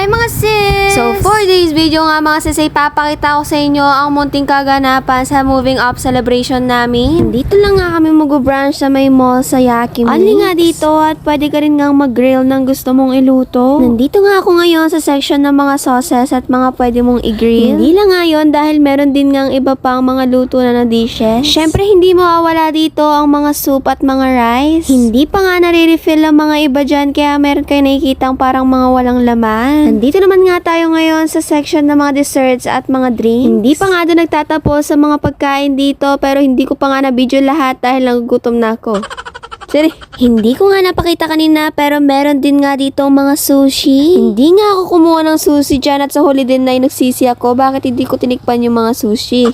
Hi mga sis! So for today's video nga mga sis ay papakita ko sa inyo ang munting kaganapan sa moving up celebration namin. Dito lang nga kami mag-brunch sa may mall sa Yakimi. Ali nga dito at pwede ka rin nga mag-grill ng gusto mong iluto. Nandito nga ako ngayon sa section ng mga sauces at mga pwede mong i-grill. Hindi lang nga yun dahil meron din nga iba pang mga luto na dishes. Syempre hindi mawawala dito ang mga soup at mga rice. Hindi pa nga nare-refill ang mga iba dyan kaya meron kayo nakikitang parang mga walang laman. Nandito naman nga tayo ngayon sa section ng mga desserts at mga drinks. Hindi pa nga doon nagtatapos sa mga pagkain dito pero hindi ko pa nga na-video lahat dahil nagugutom na ako. Sorry. Hindi ko nga napakita kanina pero meron din nga dito mga sushi. Hindi nga ako kumuha ng sushi dyan at sa huli din na nagsisi ako bakit hindi ko tinikpan yung mga sushi.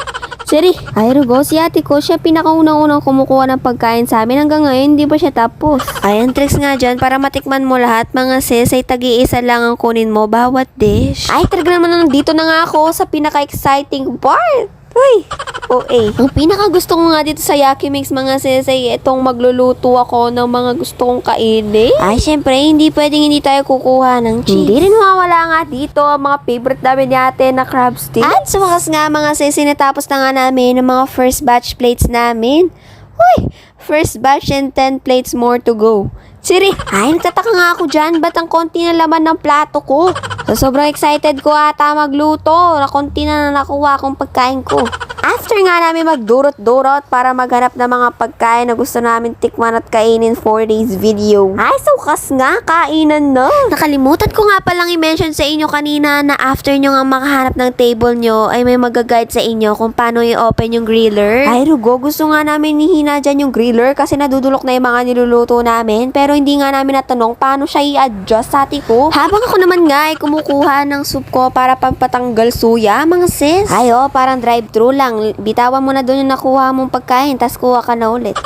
Sorry. Ay Rugo, si ate ko siya pinakaunang-unang kumukuha ng pagkain sa amin hanggang ngayon hindi pa siya tapos. Ayan tricks nga dyan para matikman mo lahat mga sis ay tagi-isa lang ang kunin mo bawat dish. Ay talaga naman nandito na nga ako sa pinaka-exciting part. Uy! OA. Ang pinaka-gusto ko nga dito sa Yakimix mga sis ay itong magluluto ako ng mga gusto kong kainin. Ay, syempre, hindi pwedeng hindi tayo kukuha ng cheese. Hindi rin mawawala nga dito ang mga favorite namin natin na crab stick. At sa wakas nga mga sis, sinatapos na nga namin ng mga first batch plates namin. Uy! First batch and 10 plates more to go. Siri, ay nagtataka nga ako dyan, ba't ang konti na laman ng plato ko? So, sobrang excited ko ata magluto, na konti na nakuha akong pagkain ko. After nga namin magdurot-durot para maghanap ng mga pagkain na gusto namin tikman at kainin for today's video. Ay, sukas nga, kainan na. Nakalimutan ko nga palang i-mention sa inyo kanina na after nyo nga makahanap ng table nyo, ay may mag-guide sa inyo kung paano i-open yung griller. Ay, Rugo, gusto nga namin nihina dyan yung griller kasi nadudulok na yung mga niluluto namin. Pero hindi nga namin natanong paano siya i-adjust sa ati ko. Habang ako naman nga ay kumukuha ng soup ko para pampatanggal suya, mga sis. Ay, parang drive-thru lang. Bitawan mo na doon yung nakuha mong pagkain, tas kuha ka na ulit.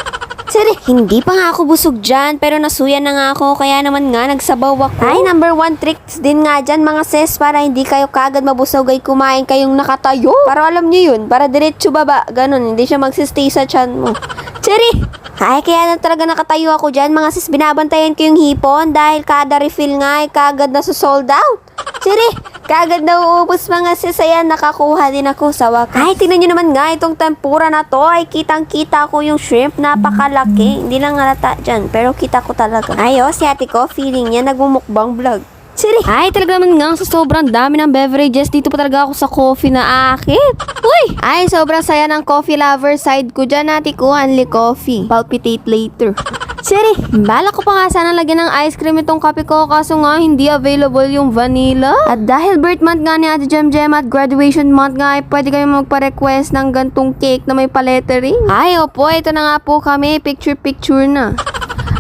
Siri, hindi pa nga ako busog dyan, pero nasuya na nga ako, kaya naman nga nagsabaw ako. Ay, number 1 tricks din nga dyan mga sis, para hindi kayo kagad mabusog ay kumain kayong nakatayo. Para alam nyo yun, para diretso baba, ganun, hindi siya magsistay sa tiyan mo. Siri! Ay, kaya na talaga nakatayo ako dyan, mga sis, binabantayan ko yung hipon dahil kada refill nga ay kagad na sold out. Siri, kagad na uubos mga sis, ayan, nakakuha din ako sa wakas. Ay, tingnan nyo naman nga, itong tempura na to, ay kitang-kita ko yung shrimp, napakalaki. Hindi lang halata dyan, pero kita ko talaga. Ay, si ate ko, feeling niya, nagmumukbang vlog. Siri. Ay, talaga naman nga, sa sobrang dami ng beverages, dito pa talaga ako sa coffee na akit. Uy! Ay, sobrang saya ng coffee lover side ko dyan, ate ko, only coffee. Palpitate later. Siri, bala ko pa nga sana lagyan ng ice cream itong kape ko kaso nga hindi available yung vanilla. At dahil birth month nga ni Ate Jem at graduation month nga ay pwede kayo magpa-request ng gantong cake na may palettering. Ay, opo, ito na nga po kami, picture-picture na.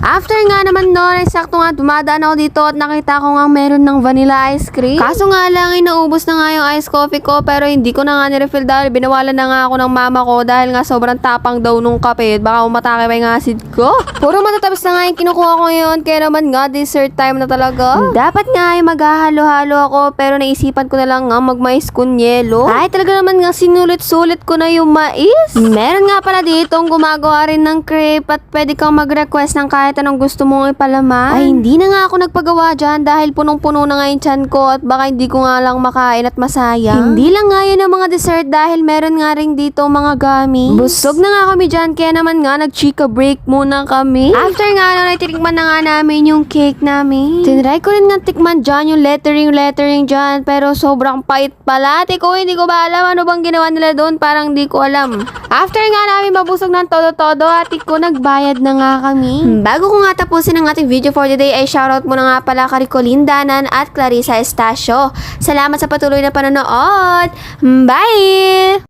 After nga naman doon, sakto nga dumadaan ako dito at nakita ko nga meron ng vanilla ice cream. Kaso nga lang, inaubos na nga yung ice coffee ko pero hindi ko na nga nirefill dahil binawalan na nga ako ng mama ko dahil nga sobrang tapang daw nung kape at baka umatake pa yung acid ko. Puro matatapos na nga yung kinukuha ko yun kaya naman nga dessert time na talaga. Dapat nga ay maghahalo-halo ako pero naisipan ko na lang nga magmais con yelo. Ay talaga naman nga sinulit-sulit ko na yung mais. Meron nga pala ditong gumagawa rin ng crepe at pwede kang mag-request ng kahit anong gusto mong ipalaman. Ay, hindi na nga ako nagpagawa dyan dahil punong-puno na nga yung tiyan ko at baka hindi ko nga lang makain at masayang. Hindi lang nga yun ang mga dessert dahil meron nga rin dito mga gummies. Busog na nga kami dyan kaya naman nga nag-chika break muna kami. After nga na titikman na nga namin yung cake namin. Tinry ko rin nga tikman dyan yung lettering dyan pero sobrang pait pala. Tiko, hindi ko ba alam ano bang ginawa nila doon, parang hindi ko alam. After nga namin mabusog ng todo-todo at ko nagbayad na nga kami. Bago ko nga tapusin ang ating video for today ay shoutout muna nga pala kay Colindanan at Clarissa Estacio. Salamat sa patuloy na panonood. Bye!